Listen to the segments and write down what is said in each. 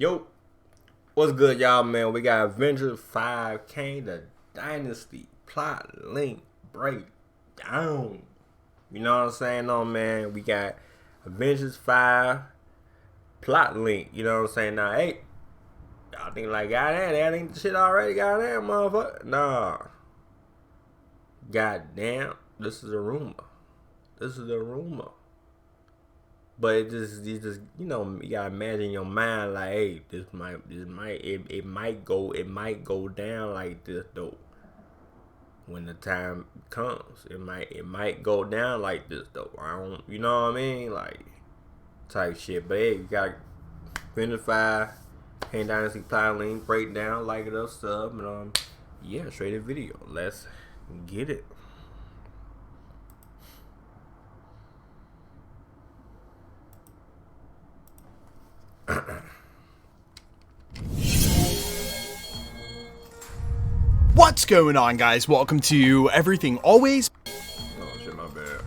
Yo, what's good, y'all, man? We got Avengers 5 Kang Dynasty plot link breakdown. You know what I'm saying, though, man? We got Avengers 5 plot link. You know what I'm saying? Now, hey, y'all think like, goddamn, that ain't the shit already, goddamn, motherfucker. Nah. Goddamn, this is a rumor. This is a rumor. But it just you know, you gotta imagine in your mind like, hey, it might go down like this though. When the time comes, it might go down like this though. I don't, you know what I mean, like type shit. But hey, you got Avengers Kang Dynasty plot link breakdown, like it up, sub, and yeah, straight to video. Let's get it. What's going on, guys? Welcome to Everything Always. Oh shit, my bad.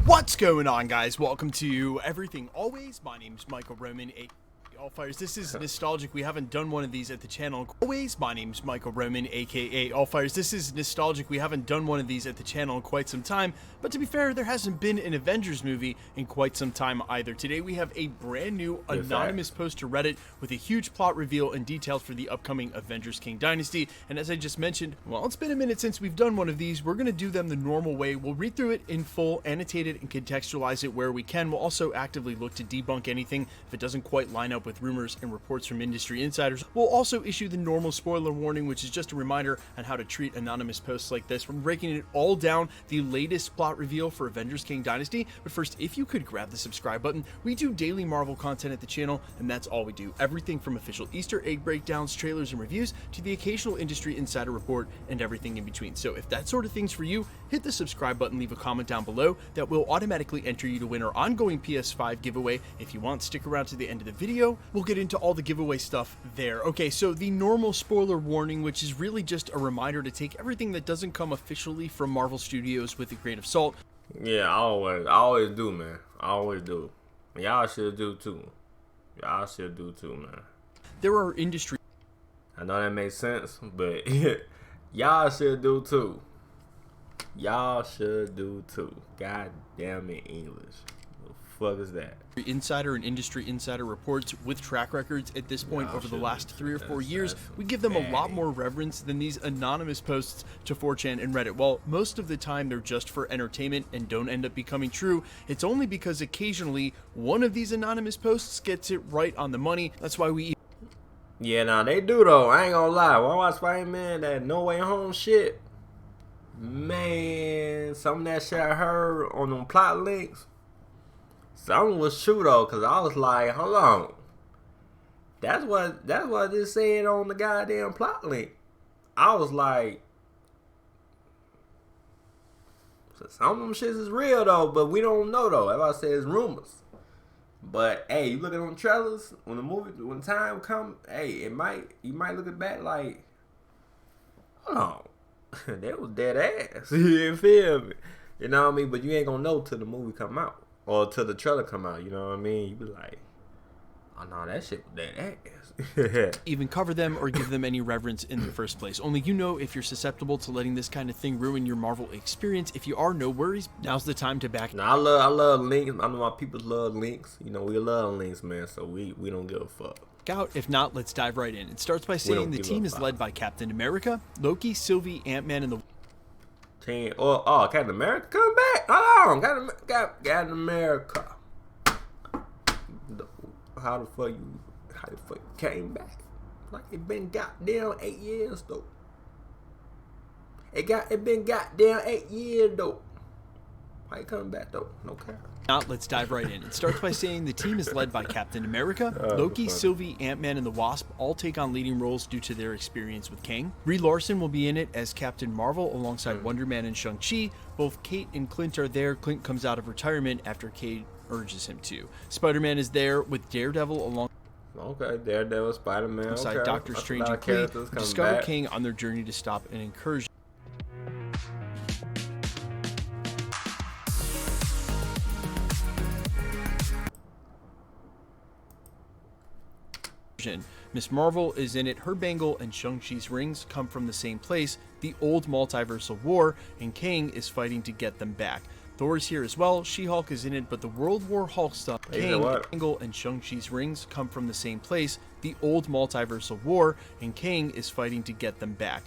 What's going on, guys? Welcome to Everything Always. My name's Michael Roman, All Fires. This is nostalgic. We haven't done one of these at the channel. Always. My name's Michael Roman, aka All Fires. This is nostalgic. We haven't done one of these at the channel in quite some time. But to be fair, there hasn't been an Avengers movie in quite some time either. Today we have a brand new anonymous post to Reddit with a huge plot reveal and details for the upcoming Avengers Kang Dynasty. And as I just mentioned, well, it's been a minute since we've done one of these. We're going to do them the normal way. We'll read through it in full, annotate it, and contextualize it where we can. We'll also actively look to debunk anything if it doesn't quite line up with rumors and reports from industry insiders. We'll also issue the normal spoiler warning, which is just a reminder on how to treat anonymous posts like this. We're breaking it all down, the latest plot reveal for Avengers Kang Dynasty. But first, if you could grab the subscribe button. We do daily Marvel content at the channel, and that's all we do. Everything from official Easter egg breakdowns, trailers, and reviews to the occasional industry insider report and everything in between. So if that sort of thing's for you, hit the subscribe button, leave a comment down below. That will automatically enter you to win our ongoing PS5 giveaway. If you want, stick around to the end of the video. We'll get into all the giveaway stuff there. Okay, so the normal spoiler warning, which is really just a reminder to take everything that doesn't come officially from Marvel Studios with a grain of salt. Yeah, I always do, man. I always do. Y'all should do too. Y'all should do too, man. There are industry. I know that makes sense, but y'all should do too. Y'all should do too. God damn it, English. What the fuck is that? Insider and industry insider reports with track records at this point over the last 3 or 4 years. We give them a lot more reverence than these anonymous posts to 4chan and Reddit. While most of the time they're just for entertainment and don't end up becoming true, it's only because occasionally one of these anonymous posts gets it right on the money. That's why we... Yeah, nah, they do though. I ain't gonna lie. When I watch Spider-Man, that No Way Home shit, man, some of that shit I heard on them plot links, some was true though, cause I was like, hold on, that's what it said on the goddamn plot link. I was like, so some of them shits is real though, but we don't know though. As I said, it's rumors. But hey, you look at them trailers when the time come, hey, you might look at back like, hold on, that was dead ass. You feel me? You know what I mean? But you ain't gonna know till the movie come out. Or till the trailer come out, you know what I mean? You be like, oh no, that shit was dead ass. even cover them or give them any reverence in the first place. Only you know if you're susceptible to letting this kind of thing ruin your Marvel experience. If you are, no worries. Now's the time to back. Now I love links. I know my people love links. You know, we love links, man. So we don't give a fuck. Out. If not, let's dive right in. It starts by saying the team is led by Captain America, Loki, Sylvie, Ant-Man, and the team. Oh, Captain America come back. Hold on, Captain America. How the fuck you came back? Like it been goddamn 8 years though. It been goddamn 8 years though. Why you coming back though? No care. Now let's dive right in. It starts by saying the team is led by Captain America, Loki, Sylvie, Ant-Man, and the Wasp all take on leading roles due to their experience with Kang. Brie Larson will be in it as Captain Marvel alongside Wonder Man and Shang-Chi. Both Kate and Clint are there. Clint comes out of retirement after Kate urges him to. Spider-Man is there with Daredevil along. Okay, Daredevil, Spider-Man. Alongside Doctor Strange and Kate, who discover Kang on their journey to stop an incursion. incursion. Miss Marvel is in it. Her bangle and Shang-Chi's rings come from the same place, the old multiversal war, and Kang is fighting to get them back. Thor's here as well. She-Hulk is in it, but the World War Hulk stuff. Kang, bangle, and Shang-Chi's rings come from the same place, the old multiversal war, and Kang is fighting to get them back.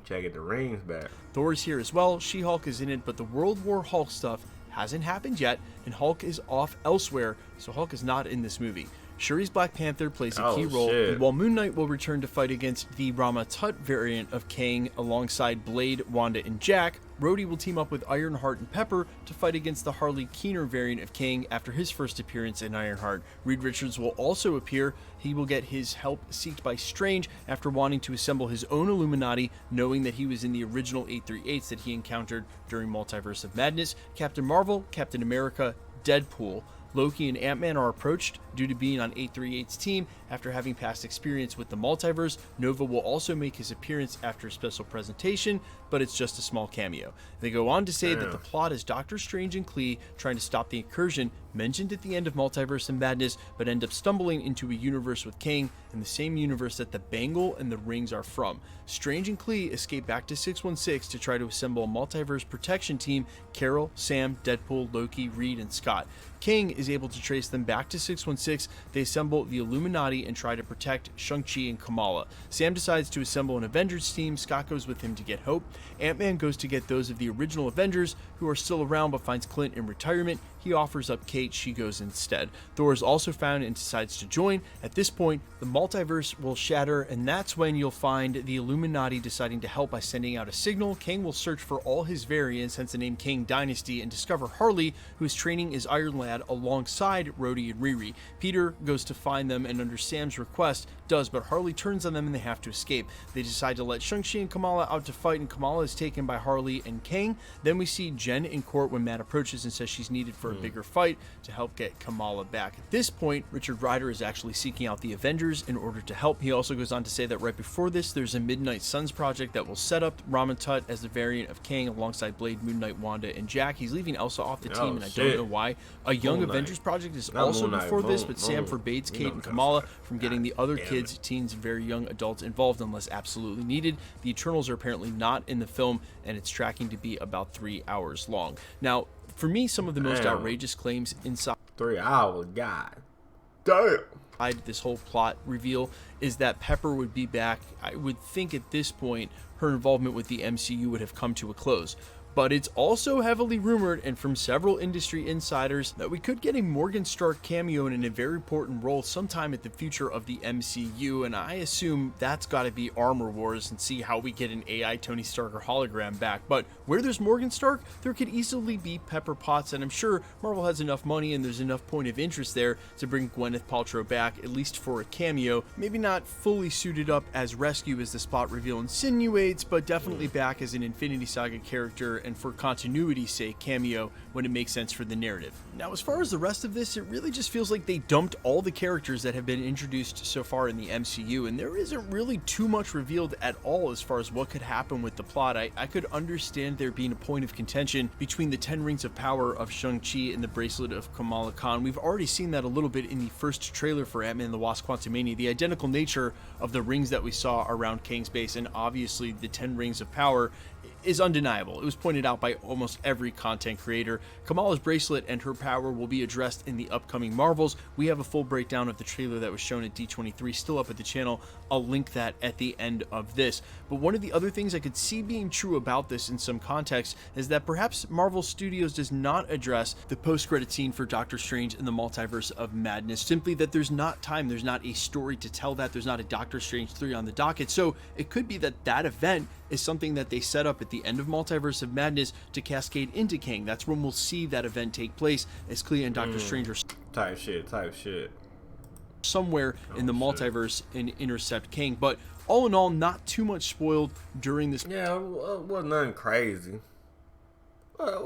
Check the rings back. Thor's here as well. She-Hulk is in it, but the World War Hulk stuff hasn't happened yet, and Hulk is off elsewhere, so Hulk is not in this movie. Shuri's Black Panther plays a key role, and while Moon Knight will return to fight against the Rama Tut variant of Kang alongside Blade, Wanda, and Jack, Rhodey will team up with Ironheart and Pepper to fight against the Harley Keener variant of Kang after his first appearance in Ironheart. Reed Richards will also appear. He will get his help sought by Strange after wanting to assemble his own Illuminati, knowing that he was in the original 838s that he encountered during Multiverse of Madness. Captain Marvel, Captain America, Deadpool, Loki, and Ant-Man are approached due to being on 838's team after having past experience with the multiverse. Nova will also make his appearance after a special presentation, but it's just a small cameo. They go on to say that the plot is Doctor Strange and Klee trying to stop the incursion mentioned at the end of Multiverse of Madness, but end up stumbling into a universe with Kang in the same universe that the bangle and the rings are from. Strange and Klee escape back to 616 to try to assemble a multiverse protection team: Carol, Sam, Deadpool, Loki, Reed, and Scott. Kang is able to trace them back to 616. They assemble the Illuminati and try to protect Shang-Chi and Kamala. Sam decides to assemble an Avengers team. Scott goes with him to get Hope. Ant-Man goes to get those of the original Avengers who are still around but finds Clint in retirement. He offers up Kate. She goes instead. Thor is also found and decides to join. At this point, the multiverse will shatter, and that's when you'll find the Illuminati deciding to help by sending out a signal. Kang will search for all his variants, hence the name Kang Dynasty, and discover Harley, who is training as Iron Lad alongside Rhodey and Riri. Peter goes to find them, and under Sam's request does, but Harley turns on them and they have to escape. They decide to let Shang-Chi and Kamala out to fight, and Kamala is taken by Harley and Kang. Then we see Jen in court when Matt approaches and says she's needed for a bigger fight to help get Kamala back. At this point, Richard Rider is actually seeking out the Avengers in order to help. He also goes on to say that right before this, there's a Midnight Suns project that will set up Rama Tut as the variant of Kang alongside Blade, Moon Knight, Wanda, and Jack. He's leaving Elsa off the team, and I don't know why. A Young Avengers project is also before this, but Sam forbids Kate and Kamala from getting the other kids, teens, and very young adults involved unless absolutely needed. The Eternals are apparently not in the film, and it's tracking to be about 3 hours long. Now, for me, some of the most outrageous claims inside 3 hours, God damn. This whole plot reveal is that Pepper would be back. I would think at this point her involvement with the MCU would have come to a close. But it's also heavily rumored, and from several industry insiders, that we could get a Morgan Stark cameo in a very important role sometime at the future of the MCU, and I assume that's got to be Armor Wars and see how we get an AI Tony Stark or hologram back. But where there's Morgan Stark, there could easily be Pepper Potts, and I'm sure Marvel has enough money and there's enough point of interest there to bring Gwyneth Paltrow back, at least for a cameo. Maybe not fully suited up as Rescue as the spot reveal insinuates, but definitely back as an Infinity Saga character, and for continuity's sake, cameo when it makes sense for the narrative. Now, as far as the rest of this, it really just feels like they dumped all the characters that have been introduced so far in the MCU, and there isn't really too much revealed at all as far as what could happen with the plot. I could understand there being a point of contention between the 10 Rings of Power of Shang-Chi and the Bracelet of Kamala Khan. We've already seen that a little bit in the first trailer for Ant-Man and the Wasp: Quantumania, the identical nature of the rings that we saw around Kang's base, and obviously the 10 Rings of Power is undeniable. It was pointed out by almost every content creator. Kamala's bracelet and her power will be addressed in the upcoming Marvels. We have a full breakdown of the trailer that was shown at D23 still up at the channel. I'll link that at the end of this. But one of the other things I could see being true about this in some context is that perhaps Marvel Studios does not address the post-credit scene for Doctor Strange in the Multiverse of Madness. Simply that there's not time, there's not a story to tell that, there's not a Doctor Strange 3 on the docket. So it could be that that event is something that they set up at the end of Multiverse of Madness to cascade into Kang. That's when we'll see that event take place as Clea and Doctor Strange are type shit somewhere in the multiverse and intercept Kang. But all in all, not too much spoiled during this. Yeah, it wasn't nothing crazy. Wasn't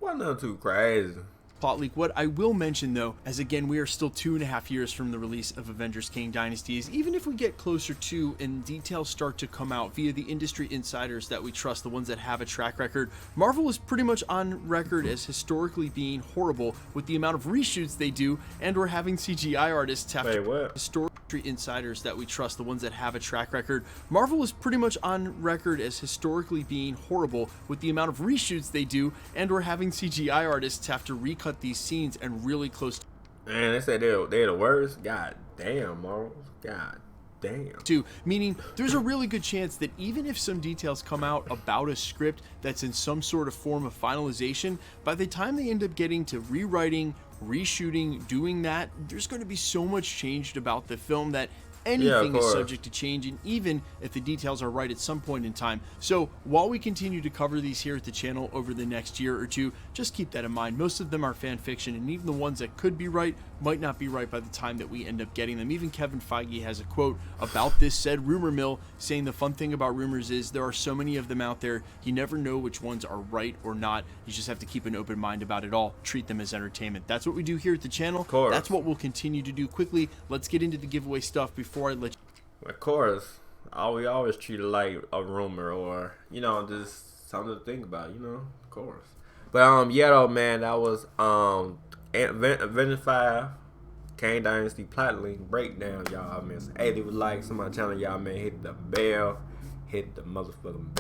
nothing too crazy. plot leak. What I will mention though, as again we are still 2.5 years from the release of Avengers Kang Dynasty, is even if we get closer to and details start to come out via the industry insiders that we trust, the ones that have a track record, Marvel is pretty much on record as historically being horrible with the amount of reshoots they do, and we're having CGI artists have insiders that we trust, the ones that have a track record, Marvel is pretty much on record as historically being horrible with the amount of reshoots they do, and we're having CGI artists have to recut these scenes and really close to, Man, they said they're the worst. God damn, Marvel. God damn. Meaning there's a really good chance that even if some details come out about a script that's in some sort of form of finalization, by the time they end up getting to rewriting, reshooting, doing that, there's going to be so much changed about the film that anything is subject to change, and even if the details are right at some point in time. So while we continue to cover these here at the channel over the next year or two, just keep that in mind. Most of them are fan fiction, and even the ones that could be right might not be right by the time that we end up getting them. Even Kevin Feige has a quote about this said rumor mill, saying the fun thing about rumors is there are so many of them out there, you never know which ones are right or not. You just have to keep an open mind about it all. Treat them as entertainment. That's what we do here at the channel. That's what we'll continue to do. Quickly, let's get into the giveaway stuff before I let you. Of course, we always treat it like a rumor, or just something to think about. Of course. But yeah, though, man, that was Avengers 5 Kang Dynasty plot link breakdown, y'all. Man, so, hey, leave a like, somebody channel, y'all, man. Hit the bell, hit the motherfucking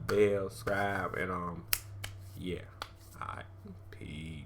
bell, subscribe, and yeah. Alright, peace.